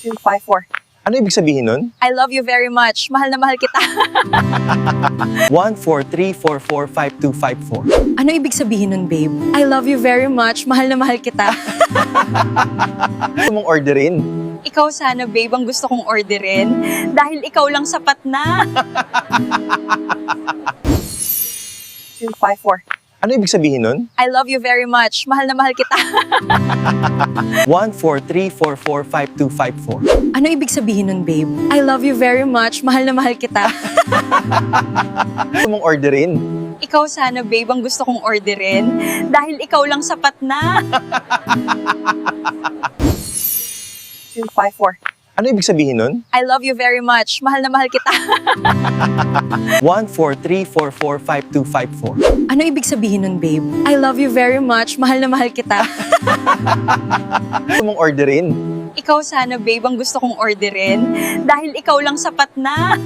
254. Ano ibig sabihin nun? I love you very much. Mahal na mahal kita. 143445254. Ano ibig sabihin nun, babe? I love you very much. Mahal na mahal kita. Gusto mong orderin? Ikaw sana, babe, ang gusto kong orderin. Dahil ikaw lang sapat na. 254. Ano ibig sabihin nun? I love you very much. Mahal na mahal kita. 143445254. Ano ibig sabihin nun, babe? I love you very much. Mahal na mahal kita. Gusto mong orderin? Ikaw sana, babe, ang gusto kong orderin. Dahil ikaw lang sapat na. 254. Ano ibig sabihin nun? I love you very much. Mahal na mahal kita. 143445254. Ano ibig sabihin nun, babe? I love you very much. Mahal na mahal kita. Gusto mong orderin? Ikaw sana, babe, ang gusto kong orderin. Dahil ikaw lang sapat na.